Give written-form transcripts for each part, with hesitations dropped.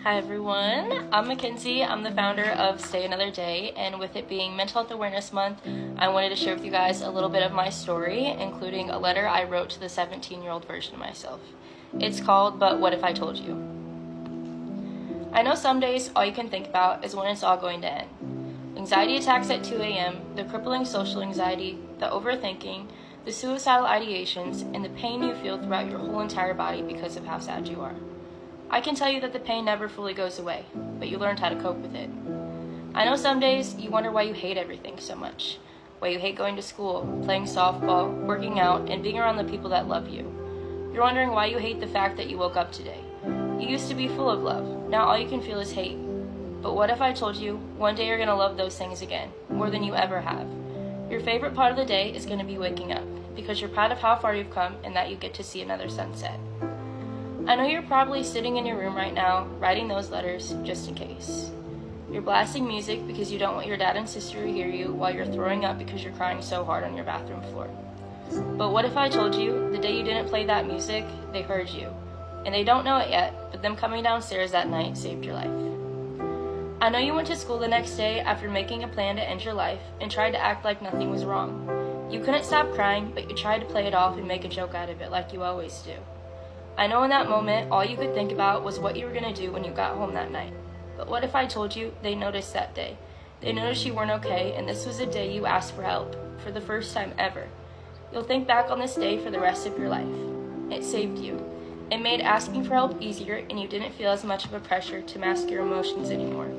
Hi everyone, I'm Mackenzie. I'm the founder of Stay Another Day, and with it being Mental Health Awareness Month, I wanted to share with you guys a little bit of my story, including a letter I wrote to the 17-year-old version of myself. It's called But What If I Told You? I know some days all you can think about is when it's all going to end. Anxiety attacks at 2 a.m., the crippling social anxiety, the overthinking, the suicidal ideations, and the pain you feel throughout your whole entire body because of how sad you are. I can tell you that the pain never fully goes away, but you learned how to cope with it. I know some days you wonder why you hate everything so much, why you hate going to school, playing softball, working out, and being around the people that love you. You're wondering why you hate the fact that you woke up today. You used to be full of love, now all you can feel is hate. But what if I told you, one day you're going to love those things again, more than you ever have. Your favorite part of the day is going to be waking up, because you're proud of how far you've come and that you get to see another sunset. I know you're probably sitting in your room right now, writing those letters, just in case. You're blasting music because you don't want your dad and sister to hear you while you're throwing up because you're crying so hard on your bathroom floor. But what if I told you, the day you didn't play that music, they heard you. And they don't know it yet, but them coming downstairs that night saved your life. I know you went to school the next day after making a plan to end your life and tried to act like nothing was wrong. You couldn't stop crying, but you tried to play it off and make a joke out of it like you always do. I know in that moment, all you could think about was what you were going to do when you got home that night. But what if I told you they noticed that day? They noticed you weren't okay, and this was a day you asked for help, for the first time ever. You'll think back on this day for the rest of your life. It saved you. It made asking for help easier, and you didn't feel as much of a pressure to mask your emotions anymore.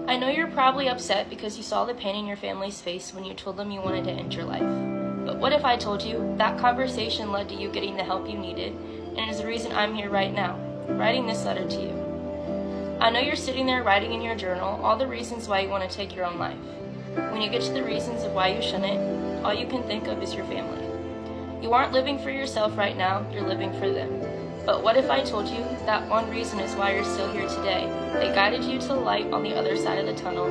I know you're probably upset because you saw the pain in your family's face when you told them you wanted to end your life. But what if I told you that conversation led to you getting the help you needed, and is the reason I'm here right now, writing this letter to you. I know you're sitting there writing in your journal all the reasons why you want to take your own life. When you get to the reasons of why you shouldn't, all you can think of is your family. You aren't living for yourself right now, you're living for them. But what if I told you that one reason is why you're still here today? They guided you to the light on the other side of the tunnel,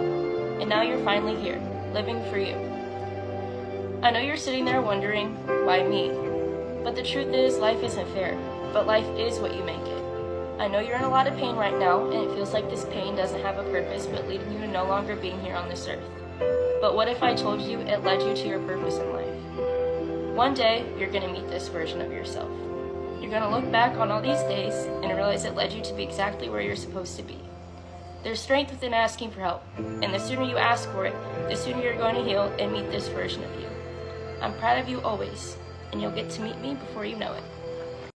and now you're finally here, living for you. I know you're sitting there wondering, why me? But the truth is, life isn't fair, but life is what you make it. I know you're in a lot of pain right now, and it feels like this pain doesn't have a purpose but leading you to no longer being here on this earth. But what if I told you it led you to your purpose in life? One day, you're going to meet this version of yourself. You're going to look back on all these days and realize it led you to be exactly where you're supposed to be. There's strength within asking for help, and the sooner you ask for it, the sooner you're going to heal and meet this version of you. I'm proud of you always, and you'll get to meet me before you know it.